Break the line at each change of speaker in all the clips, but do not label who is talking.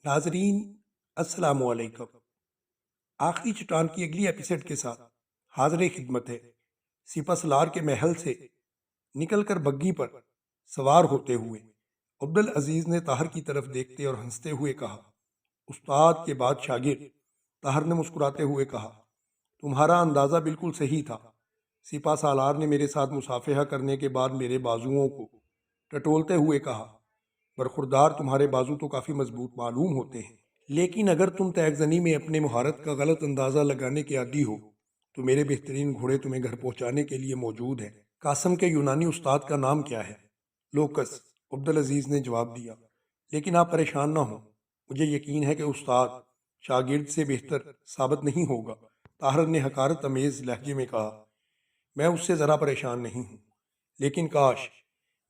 ناظرین السلام علیکم۔ آخری چٹان کی اگلی ایپیسوڈ کے ساتھ حاضر خدمت ہے۔ سپہ سالار کے محل سے نکل کر بگی پر سوار ہوتے ہوئے عبدالعزیز نے طاہر کی طرف دیکھتے اور ہنستے ہوئے کہا، استاد کے بعد شاگرد۔ طاہر نے مسکراتے ہوئے کہا، تمہارا اندازہ بالکل صحیح تھا۔ سپہ سالار نے میرے ساتھ مصافحہ کرنے کے بعد میرے بازوؤں کو ٹٹولتے ہوئے کہا، برخوردار تمہارے بازو تو کافی مضبوط معلوم ہوتے ہیں، لیکن اگر تم تیغ زنی میں اپنے مہارت کا غلط اندازہ لگانے کے عادی ہو تو میرے بہترین گھوڑے تمہیں گھر پہنچانے کے لیے موجود ہیں۔ قاسم کے یونانی استاد کا نام کیا ہے؟ لوکس، عبدالعزیز نے جواب دیا۔ لیکن آپ پریشان نہ ہوں، مجھے یقین ہے کہ استاد شاگرد سے بہتر ثابت نہیں ہوگا۔ طاہر نے حقارت امیز لہجے میں کہا، میں اس سے ذرا پریشان نہیں ہوں، لیکن کاش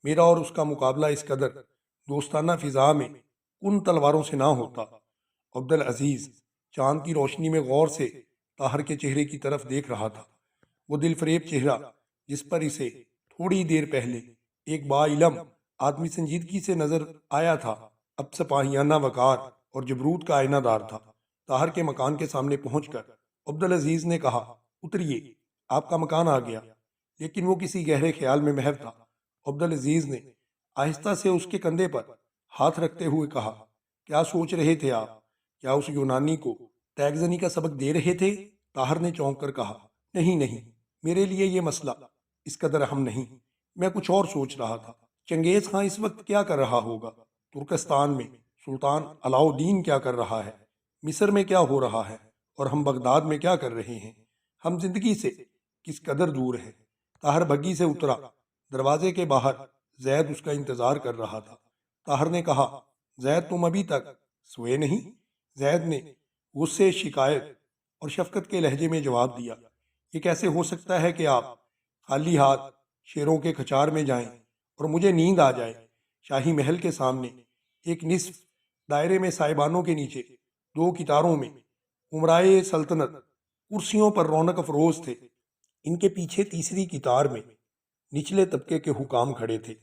میرا اور اس کا مقابلہ اس قدر دوستانہ فضا میں کن تلواروں سے نہ ہوتا۔ عبدالعزیز چاند کی روشنی میں غور سے طاہر کے چہرے کی طرف دیکھ رہا تھا۔ وہ دل فریب چہرہ جس پر اسے تھوڑی دیر پہلے ایک با علم آدمی سنجیدگی سے نظر آیا تھا، اب سپاہیانہ وقار اور جبروت کا آئینہ دار تھا۔ طاہر کے مکان کے سامنے پہنچ کر عبدالعزیز نے کہا، اتریے، آپ کا مکان آ گیا۔ لیکن وہ کسی گہرے خیال میں محو تھا۔ عبدالعزیز نے آہستہ سے اس کے کندھے پر ہاتھ رکھتے ہوئے کہا، کیا سوچ رہے تھے آپ؟ کیا اس یونانی کو تیغ زنی کا سبق دے رہے تھے؟ طاہر نے چونک کر کہا، نہیں، میرے لیے یہ مسئلہ اس قدر اہم نہیں، میں کچھ اور سوچ رہا تھا۔ چنگیز خان اس وقت کیا کر رہا ہوگا؟ ترکستان میں سلطان علاؤالدین کیا کر رہا ہے؟ مصر میں کیا ہو رہا ہے؟ اور ہم بغداد میں کیا کر رہے ہیں؟ ہم زندگی سے کس قدر دور ہیں؟ طاہر بگی سے اترا۔ دروازے کے باہر زید اس کا انتظار کر رہا تھا۔ طاہر نے کہا، زید تم ابھی تک سوئے نہیں؟ زید نے غصے، شکایت اور شفقت کے لہجے میں جواب دیا، یہ کیسے ہو سکتا ہے کہ آپ خالی ہاتھ شیروں کے کھچار میں جائیں اور مجھے نیند آ جائے؟ شاہی محل کے سامنے ایک نصف دائرے میں سائبانوں کے نیچے دو کتاروں میں امرائے سلطنت کرسیوں پر رونق افروز تھے۔ ان کے پیچھے تیسری کتار میں نچلے طبقے کے حکام کھڑے تھے،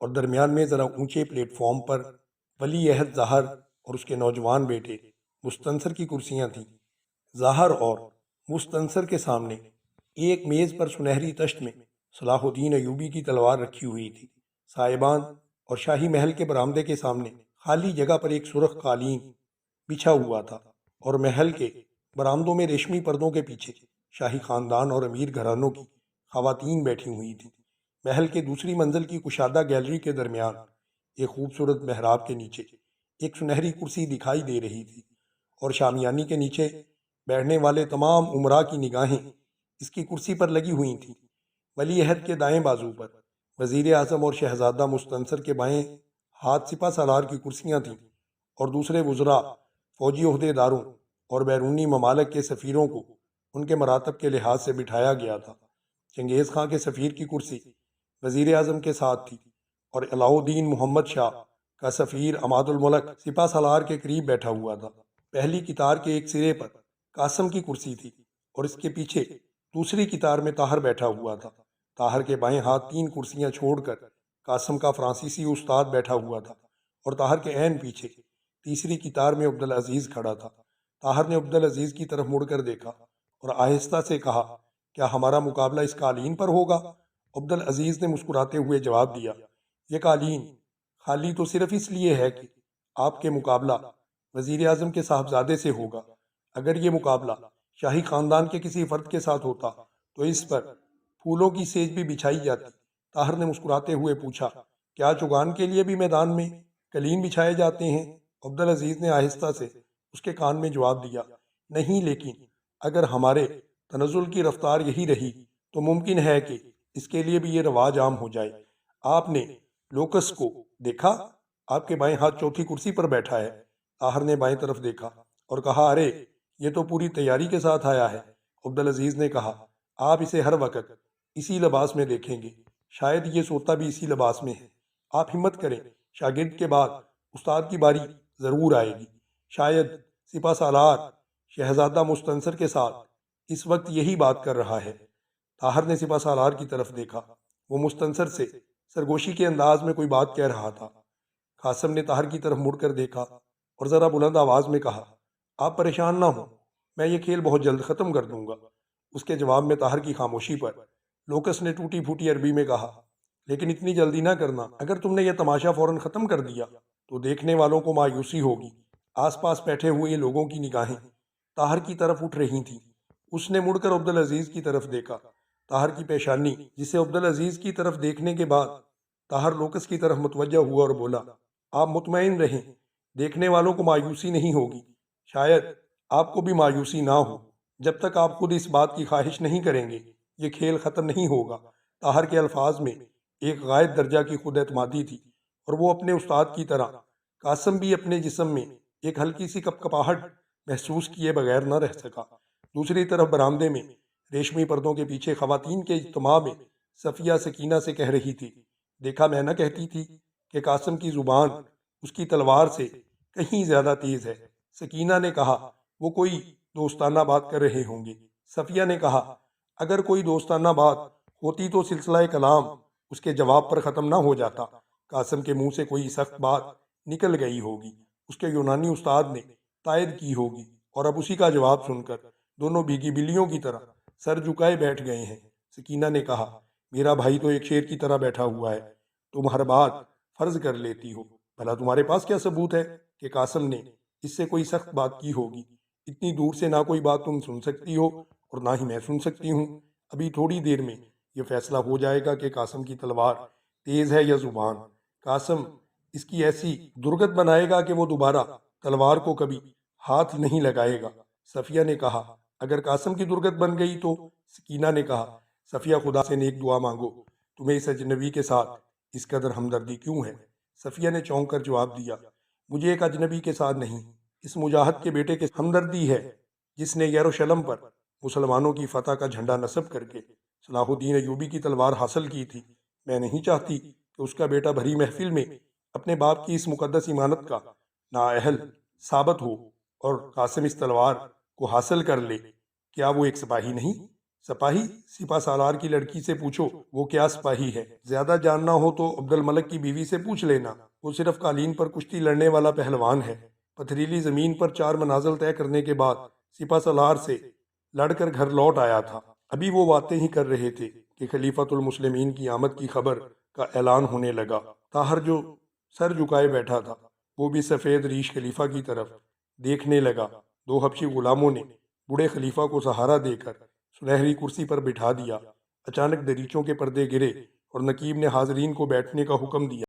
اور درمیان میں ذرا اونچے پلیٹ فارم پر ولی عہد ظاہر اور اس کے نوجوان بیٹے مستنصر کی کرسیاں تھیں۔ ظاہر اور مستنصر کے سامنے ایک میز پر سنہری تشت میں صلاح الدین ایوبی کی تلوار رکھی ہوئی تھی۔ صاحبان اور شاہی محل کے برآمدے کے سامنے خالی جگہ پر ایک سرخ قالین بچھا ہوا تھا، اور محل کے برآمدوں میں ریشمی پردوں کے پیچھے شاہی خاندان اور امیر گھرانوں کی خواتین بیٹھی ہوئی تھیں۔ محل کے دوسری منزل کی کشادہ گیلری کے درمیان ایک خوبصورت محراب کے نیچے ایک سنہری کرسی دکھائی دے رہی تھی، اور شامیانی کے نیچے بیٹھنے والے تمام امراء کی نگاہیں اس کی کرسی پر لگی ہوئی تھیں۔ ولی عہد کے دائیں بازو پر وزیر اعظم اور شہزادہ مستنصر کے بائیں ہاتھ سپہ سالار کی کرسیاں تھیں، اور دوسرے وزراء، فوجی عہدے داروں اور بیرونی ممالک کے سفیروں کو ان کے مراتب کے لحاظ سے بٹھایا گیا تھا۔ چنگیز خان کے سفیر کی کرسی وزیر اعظم کے ساتھ تھی، اور علاؤالدین محمد شاہ کا سفیر عماد الملک سپہ سالار کے قریب بیٹھا ہوا تھا۔ پہلی کتار کے ایک سرے پر قاسم کی کرسی تھی، اور اس کے پیچھے دوسری کتار میں طاہر بیٹھا ہوا تھا۔ طاہر کے بائیں ہاتھ تین کرسیاں چھوڑ کر قاسم کا فرانسیسی استاد بیٹھا ہوا تھا، اور طاہر کے عین پیچھے تیسری کتار میں عبدالعزیز کھڑا تھا۔ طاہر نے عبدالعزیز کی طرف مڑ کر دیکھا اور آہستہ سے کہا، کیا ہمارا مقابلہ اس قالین پر ہوگا؟ عبدالعزیز نے مسکراتے ہوئے جواب دیا، یہ قالین خالی تو صرف اس لیے ہے کہ آپ کے مقابلہ وزیر اعظم کے صاحبزادے سے ہوگا۔ اگر یہ مقابلہ شاہی خاندان کے کسی فرد کے ساتھ ہوتا تو اس پر پھولوں کی سیج بھی بچھائی جاتی۔ طاہر نے مسکراتے ہوئے پوچھا، کیا چوگان کے لیے بھی میدان میں قلین بچھائے جاتے ہیں؟ عبدالعزیز نے آہستہ سے اس کے کان میں جواب دیا، نہیں، لیکن اگر ہمارے تنزل کی رفتار یہی رہی تو ممکن ہے کہ اس کے لیے بھی یہ رواج عام ہو جائے۔ آپ نے لوکس کو دیکھا؟ آپ کے بائیں ہاتھ چوتھی کرسی پر بیٹھا ہے۔ طاہر نے بائیں طرف دیکھا اور کہا، ارے یہ تو پوری تیاری کے ساتھ آیا ہے۔ عبدالعزیز نے کہا، آپ اسے ہر وقت اسی لباس میں دیکھیں گے، شاید یہ سوتا بھی اسی لباس میں ہے۔ آپ ہمت کریں، شاگرد کے بعد استاد کی باری ضرور آئے گی۔ شاید سپہ سالار شہزادہ مستنصر کے ساتھ اس وقت یہی بات کر رہا ہے۔ طاہر نے سپہ سالار کی طرف دیکھا، وہ مستنصر سے سرگوشی کے انداز میں کوئی بات کہہ رہا تھا۔ قاسم نے طاہر کی طرف مڑ کر دیکھا اور ذرا بلند آواز میں کہا، آپ پریشان نہ ہوں، میں یہ کھیل بہت جلد ختم کر دوں گا۔ اس کے جواب میں طاہر کی خاموشی پر لوکس نے ٹوٹی پھوٹی عربی میں کہا، لیکن اتنی جلدی نہ کرنا، اگر تم نے یہ تماشا فوراً ختم کر دیا تو دیکھنے والوں کو مایوسی ہوگی۔ آس پاس بیٹھے ہوئے لوگوں کی نگاہیں طاہر کی طرف اٹھ رہی تھیں۔ اس نے مڑ کر عبدالعزیز کی طرف دیکھا۔ طاہر کی پیشانی، جسے عبدالعزیز کی طرف دیکھنے کے بعد طاہر لوکس کی طرف متوجہ ہوا اور بولا، آپ مطمئن رہیں، دیکھنے والوں کو مایوسی نہیں ہوگی، شاید آپ کو بھی مایوسی نہ ہو۔ جب تک آپ خود اس بات کی خواہش نہیں کریں گے یہ کھیل ختم نہیں ہوگا۔ طاہر کے الفاظ میں ایک غائب درجہ کی خود اعتمادی تھی، اور وہ اپنے استاد کی طرح قاسم بھی اپنے جسم میں ایک ہلکی سی کپکپاہٹ محسوس کیے بغیر نہ رہ سکا۔ دوسری طرف برآمدے میں ریشمی پردوں کے پیچھے خواتین کے اجتماع میں صفیہ سکینہ سے کہہ رہی تھی، دیکھا میں نہ کہتی تھی کہ قاسم کی زبان اس کی تلوار سے کہیں زیادہ تیز ہے۔ سکینہ نے کہا، وہ کوئی دوستانہ بات کر رہے ہوں گے۔ صفیہ نے کہا، اگر کوئی دوستانہ بات ہوتی تو سلسلہ کلام اس کے جواب پر ختم نہ ہو جاتا۔ قاسم کے منہ سے کوئی سخت بات نکل گئی ہوگی، اس کے یونانی استاد نے تائید کی ہوگی، اور اب اسی کا جواب سن کر دونوں بھیگی بلیوں کی طرح سر جھکائے بیٹھ گئے ہیں۔ سکینہ نے کہا، میرا بھائی تو ایک شیر کی طرح بیٹھا ہوا ہے، تم ہر بات فرض کر لیتی ہو۔ بھلا تمہارے پاس کیا ثبوت ہے کہ قاسم نے اس سے کوئی سخت بات کی ہوگی؟ اتنی دور سے نہ کوئی بات تم سن سکتی ہو اور نہ ہی میں سن سکتی ہوں۔ ابھی تھوڑی دیر میں یہ فیصلہ ہو جائے گا کہ قاسم کی تلوار تیز ہے یا زبان۔ قاسم اس کی ایسی درگت بنائے گا کہ وہ دوبارہ تلوار کو کبھی ہاتھ نہیں لگائے گا۔ صفیہ نے کہا، اگر قاسم کی درگت بن گئی تو؟ سکینہ نے کہا، صفیہ خدا سے نیک دعا مانگو، تمہیں اس اجنبی کے ساتھ اس قدر ہمدردی کیوں ہے؟ صفیہ نے چونک کر جواب دیا، مجھے ایک اجنبی کے ساتھ نہیں، اس مجاہد کے بیٹے کے ہمدردی ہے جس نے یروشلم پر مسلمانوں کی فتح کا جھنڈا نصب کر کے صلاح الدین ایوبی کی تلوار حاصل کی تھی۔ میں نہیں چاہتی کہ اس کا بیٹا بھری محفل میں اپنے باپ کی اس مقدس امانت کا نااہل ثابت ہو اور قاسم اس تلوار کو حاصل کر لے۔ کیا وہ ایک سپاہی نہیں؟ سپاہی؟ سپہ سالار کی لڑکی سے پوچھو وہ کیا سپاہی ہے۔ زیادہ جاننا ہو تو عبد الملک کی بیوی سے پوچھ لینا، وہ صرف قالین پر کشتی لڑنے والا پہلوان ہے۔ پتھریلی زمین پر 4 منازل طے کرنے کے بعد سپہ سالار سے لڑ کر گھر لوٹ آیا تھا۔ ابھی وہ باتیں ہی کر رہے تھے کہ خلیفۃ المسلمین کی آمد کی خبر کا اعلان ہونے لگا۔ طاہر جو سر جھکائے بیٹھا تھا وہ بھی سفید ریش خلیفہ کی طرف دیکھنے لگا۔ 2 حبشی غلاموں نے بوڑھے خلیفہ کو سہارا دے کر سنہری کرسی پر بٹھا دیا۔ اچانک دریچوں کے پردے گرے اور نقیب نے حاضرین کو بیٹھنے کا حکم دیا۔